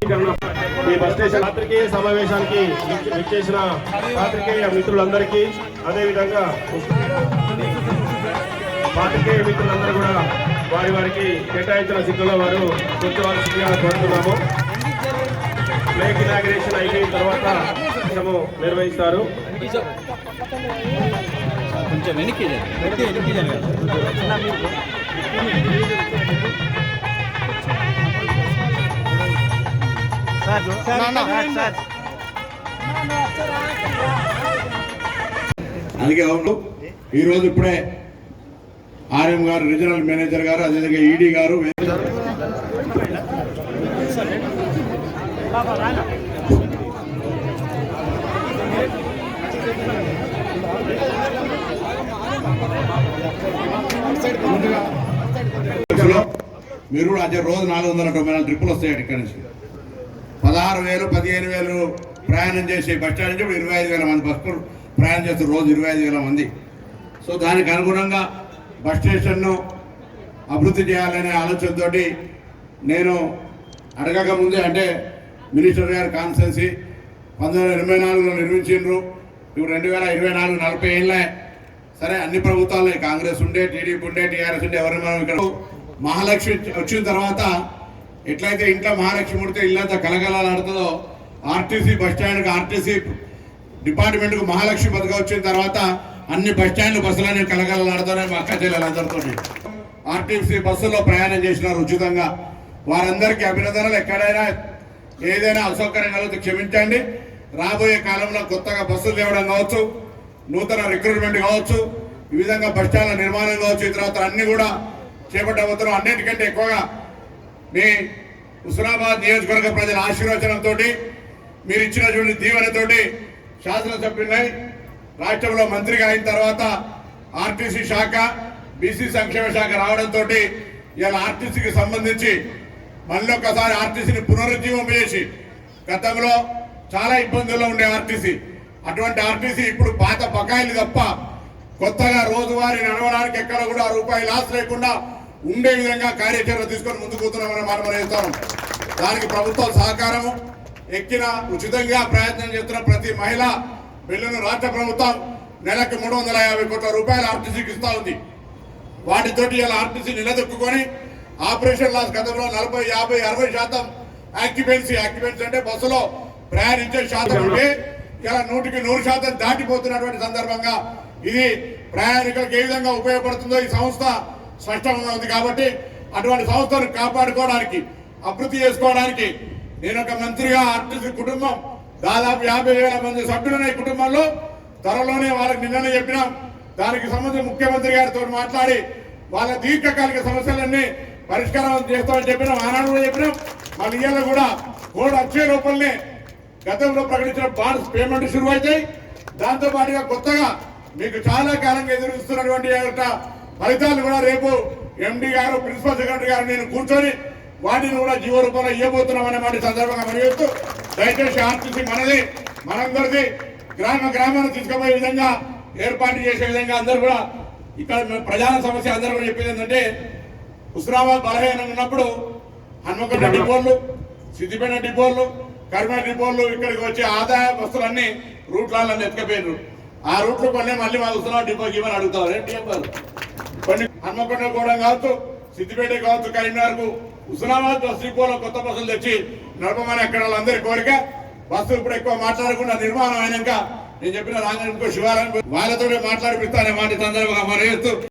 ఈ bus station పాత్రికేయ సమావేశానికి విచ్చేసిన పాత్రికేయ మిత్రులందరికీ, అదేవిధంగా పాత్రికేయ మిత్రులందరూ కూడా వారికి కేటాయించిన స్థితిలో వారు కూర్చోవలసిందిగా కోరుతున్నాము. ఫ్లాగ్ ఇనాగ్రేషన్ అయిపోయిన తర్వాత నిర్వహిస్తారు. కొంచెం వెనక్కి అందుకే ఈరోజు ఇప్పుడే ఆర్ఎం గారు, రీజనల్ మేనేజర్ గారు, అదేవిధంగా ఈడీ గారు మీరు కూడా అదే రోజు 494 ట్రిప్పులు వస్తాయి. ఇక్కడ నుంచి 16,000 15,000 ప్రయాణం చేసే బస్ స్టాండ్ నుంచి 25,000 మంది బస్సులు ప్రయాణం చేస్తారు రోజు, 25,000 మంది. సో దానికి అనుగుణంగా బస్ స్టేషన్ను అభివృద్ధి చేయాలనే ఆలోచనతో నేను అడగక ముందే, అంటే మినిస్టర్ గారి కాన్స్టెన్సీ 1984లో నిర్మించిండ్రు. ఇప్పుడు 2024 40 ఏళ్ళే. సరే, అన్ని ప్రభుత్వాలు కాంగ్రెస్ ఉండే, టీడీపీ ఉండే, టీఆర్ఎస్ ఉండే, ఎవరిని మనం ఇక్కడ మహాలక్ష్మి వచ్చిన తర్వాత ఎట్లయితే ఇంట్లో మహాలక్ష్మి ఉడితే ఇల్లంతా కలకలాడుతుందో, ఆర్టీసీ బస్ స్టాండ్కి, ఆర్టీసీ డిపార్ట్మెంట్కు మహాలక్ష్మి పథకం వచ్చిన తర్వాత అన్ని బస్ స్టాండ్లు బస్సులన్నీ కలకలాడుతున్నాయి. మా అక్క చెల్లెలందరితో ఆర్టీసీ బస్సుల్లో ప్రయాణం చేసినారు ఉచితంగా. వారందరికీ అభినందనలు. ఎక్కడైనా ఏదైనా అసౌకర్యం కలిగితే క్షమించండి. రాబోయే కాలంలో కొత్తగా బస్సులు తేవడం కావచ్చు, నూతన రిక్రూట్మెంట్ కావచ్చు, ఈ విధంగా బస్ స్టాండ్ల నిర్మాణం కావచ్చు, ఇతర అన్ని కూడా చేపట్టబోతున్నాం. అన్నిటికంటే ఎక్కువగా మీ హుస్నాబాద్ నియోజకవర్గ ప్రజల ఆశీర్వచనంతో, మీరు ఇచ్చినటువంటి దీవెనతోటి శాసనసభ్యులై రాష్ట్రంలో మంత్రిగా అయిన తర్వాత ఆర్టీసీ శాఖ, బీసీ సంక్షేమ శాఖ రావడంతో ఇలా ఆర్టీసీకి సంబంధించి మళ్ళీ ఒకసారి ఆర్టీసీని పునరుజ్జీవం చేసి, గతంలో చాలా ఇబ్బందుల్లో ఉండే ఆర్టీసీ, అటువంటి ఆర్టీసీ ఇప్పుడు పాత బకాయిలు తప్ప కొత్తగా రోజువారీ నడవడానికి ఎక్కడ కూడా రూపాయి లాస్ లేకుండా ఉండే విధంగా కార్యాచరణ తీసుకొని ముందుకు పోతున్నామని మనం చేస్తాం. దానికి ప్రభుత్వం సహకారము, ఎక్కిన ఉచితంగా ప్రయత్నం చేస్తున్న ప్రతి మహిళ బిల్లును రాష్ట్ర ప్రభుత్వం నెలకు 350 కోట్ల రూపాయలు ఆర్టీసీకి ఇస్తా ఉంది. వాటితోటి ఇలా ఆర్టీసీ నిలదొక్కుని ఆపరేషన్ లాస్ గతంలో 40, 50, 60% ఆక్యుపెన్సీ అంటే బస్సులో ప్రయాణించే శాతం ఉంటే ఇలా 100% దాటిపోతున్నటువంటి సందర్భంగా ఇది ప్రయాణికులకు ఏ విధంగా ఉపయోగపడుతుందో ఈ సంస్థ స్పష్టంగా ఉంది. కాబట్టి అటువంటి సంస్థను కాపాడుకోవడానికి, అభివృద్ధి చేసుకోవడానికి నేను ఒక మంత్రిగా ఆర్టీసీ కుటుంబం దాదాపు 50,000 మంది సభ్యులున్న ఈ కుటుంబంలో త్వరలోనే వాళ్ళకి నిన్ననే చెప్పినాం. దానికి సంబంధించి ముఖ్యమంత్రి గారితో మాట్లాడి వాళ్ళ దీర్ఘకాలిక సమస్యలన్నీ పరిష్కారం చేస్తామని చెప్పినాం. ఆనాడు కూడా చెప్పినాం. మళ్ళీ ఇయ్యాల కూడా కోడ్ వచ్చే లోపలనే గతంలో ప్రకటించిన బాండ్స్ పేమెంట్ షురు అవుతాయి. దాంతో పాటుగా కొత్తగా మీకు చాలా కాలంగా ఎదురుస్తున్నటువంటి ఫలితాలు కూడా రేపు ఎండీ గారు, ప్రిన్సిపల్ సెక్రటరీ గారు నేను కూర్చొని వాటిని కూడా జీవో రూపంలో ఇవ్వబోతున్నామనే మాట సందర్భంగా మనవేస్తూ, దయచేసి ఆర్టీసీ మనది, మనందరిది, గ్రామాన్ని తీసుకుపోయే విధంగా ఏర్పాటు చేసే విధంగా అందరూ కూడా ఇక్కడ ప్రధాన సమస్య అందరూ కూడా చెప్పేది ఏంటంటే, హుస్నాబాద్ బలహీనంగా ఉన్నప్పుడు హన్మకొండ డిపోలు, సిద్దిపేట డిపోలు, కరీంనగర్ డిపోలు ఇక్కడికి వచ్చే ఆదాయ బస్సులన్నీ రూట్లన్నీ ఎత్తుకపోయినారు. ఆ రూట్లు కొన్ని మళ్ళీ మా హుస్నాబాద్ డిపోకి ఇవ్వని అడుగుతారు. ఏంటి చెప్పారు? కొన్ని హన్మకొండ కూడా కావచ్చు, సిద్దిపేట కావచ్చు, కరీంనగర్కు హుస్నాబాద్ బస్ డిపోలో కొత్త బస్సులు తెచ్చి నడపమని అక్కడ వాళ్ళందరి కోరిక. బస్సు ఇప్పుడు ఎక్కువ మాట్లాడకుండా నిర్మాణం అయినాక నేను చెప్పిన రాంగ ఇంకో శివాలయం వాళ్ళతో మాట్లాడిపిస్తానే మాట సందర్భంగా మనం